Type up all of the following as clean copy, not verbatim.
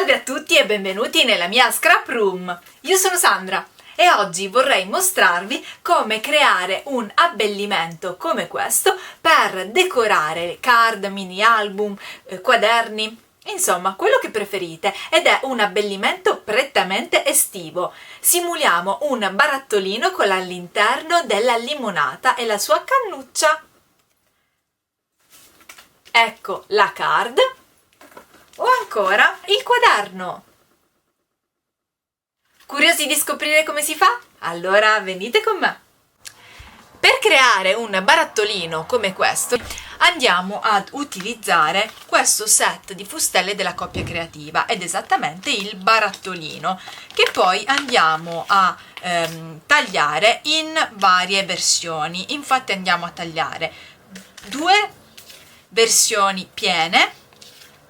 Salve a tutti e benvenuti nella mia scrap room. Io sono Sandra e oggi vorrei mostrarvi come creare un abbellimento come questo per decorare card, mini album, quaderni, insomma quello che preferite, ed è un abbellimento prettamente estivo. Simuliamo un barattolino con all'interno della limonata e la sua cannuccia. Ecco la card. O ancora il quaderno. Curiosi di scoprire come si fa? Allora venite con me! Per creare un barattolino come questo andiamo ad utilizzare questo set di fustelle della Coppia Creativa ed esattamente il barattolino, che poi andiamo a tagliare in varie versioni. Infatti andiamo a tagliare due versioni piene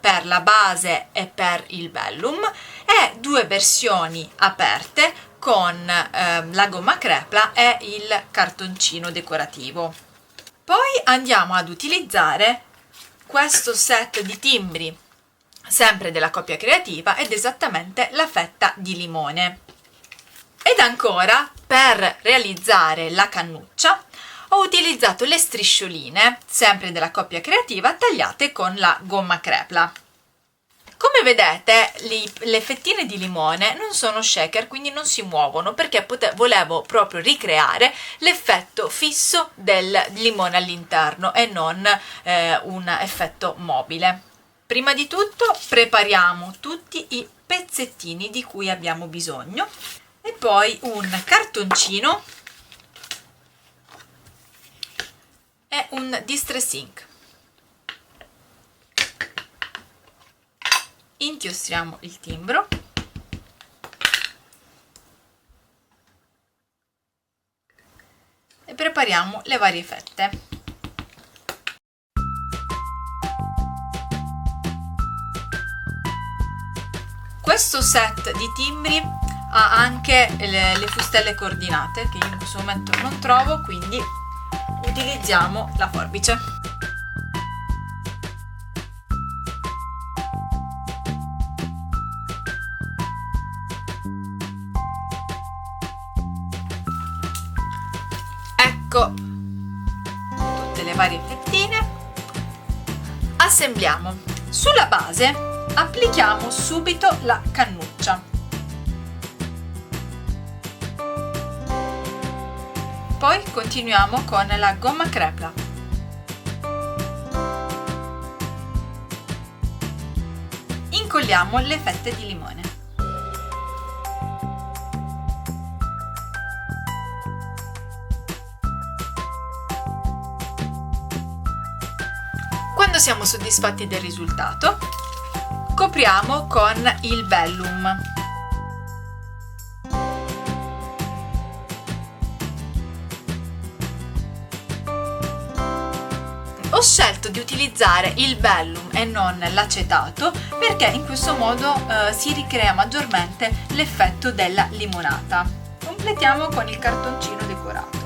per la base e per il vellum e due versioni aperte con la gomma crepla e il cartoncino decorativo. Poi andiamo ad utilizzare questo set di timbri sempre della Coppia Creativa ed esattamente la fetta di limone. Ed ancora, per realizzare la cannuccia ho utilizzato le striscioline, sempre della Coppia Creativa, tagliate con la gomma crepla. Come vedete, le fettine di limone non sono shaker, quindi non si muovono, perché volevo proprio ricreare l'effetto fisso del limone all'interno e non un effetto mobile. Prima di tutto prepariamo tutti i pezzettini di cui abbiamo bisogno e poi un cartoncino e un distress ink. Inchiostriamo il timbro e prepariamo le varie fette. Questo set di timbri ha anche le fustelle coordinate che io in questo momento non trovo, quindi utilizziamo la forbice. Ecco tutte le varie fettine. Assembliamo. Sulla base applichiamo subito la cannuccia. Poi continuiamo con la gomma crepla. Incolliamo le fette di limone. Quando siamo soddisfatti del risultato, copriamo con il vellum. Ho scelto di utilizzare il vellum e non l'acetato perché in questo modo si ricrea maggiormente l'effetto della limonata. Completiamo con il cartoncino decorato.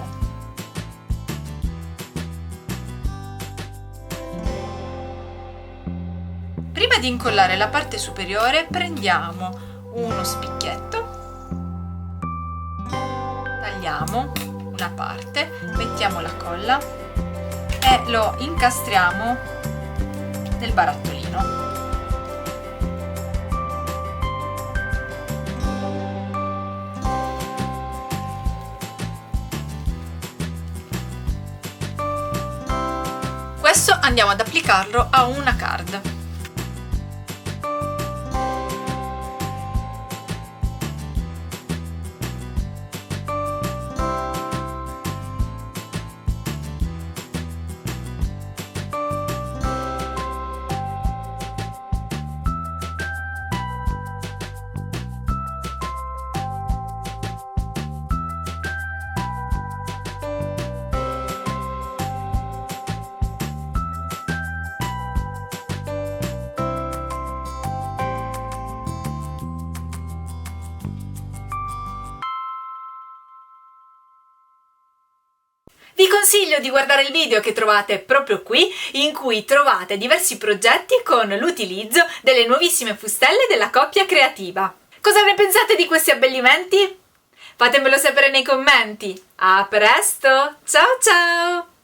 Prima di incollare la parte superiore prendiamo uno spicchietto, tagliamo una parte, mettiamo la colla e lo incastriamo nel barattolino. Questo andiamo ad applicarlo a una card. Vi consiglio di guardare il video che trovate proprio qui, in cui trovate diversi progetti con l'utilizzo delle nuovissime fustelle della coppia creativa. Cosa ne pensate di questi abbellimenti? Fatemelo sapere nei commenti. A presto! Ciao ciao!